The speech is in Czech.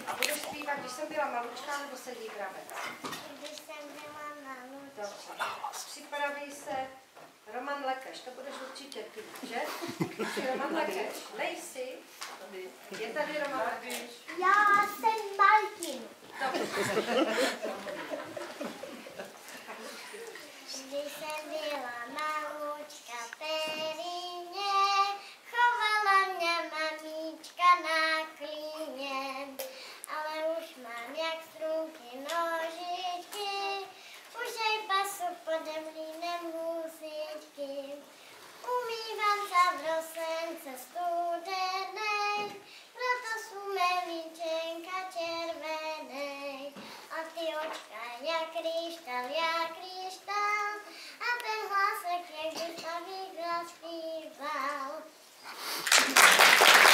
A budeš zpívat, když jsem byla malučká, nebo sedí Brabec? Když jsem byla malučká. Dobře. Připraví se Roman Lekeš, to budeš určitě ty, že? Roman Lekeš, nejsi? Je tady Roman Lekeš? Já jsem Martin. Když jsem byla malučka v Períně, chovala mě mamička na klíně. Ale už mám jak strunky nožičky, už jej pasu pode mlýnem husičky. Umývám se v rosence studenej, proto jsou mé líčenka červenej. A ty očka jak kryštál, a ten hlasek, jak by to zaspíval.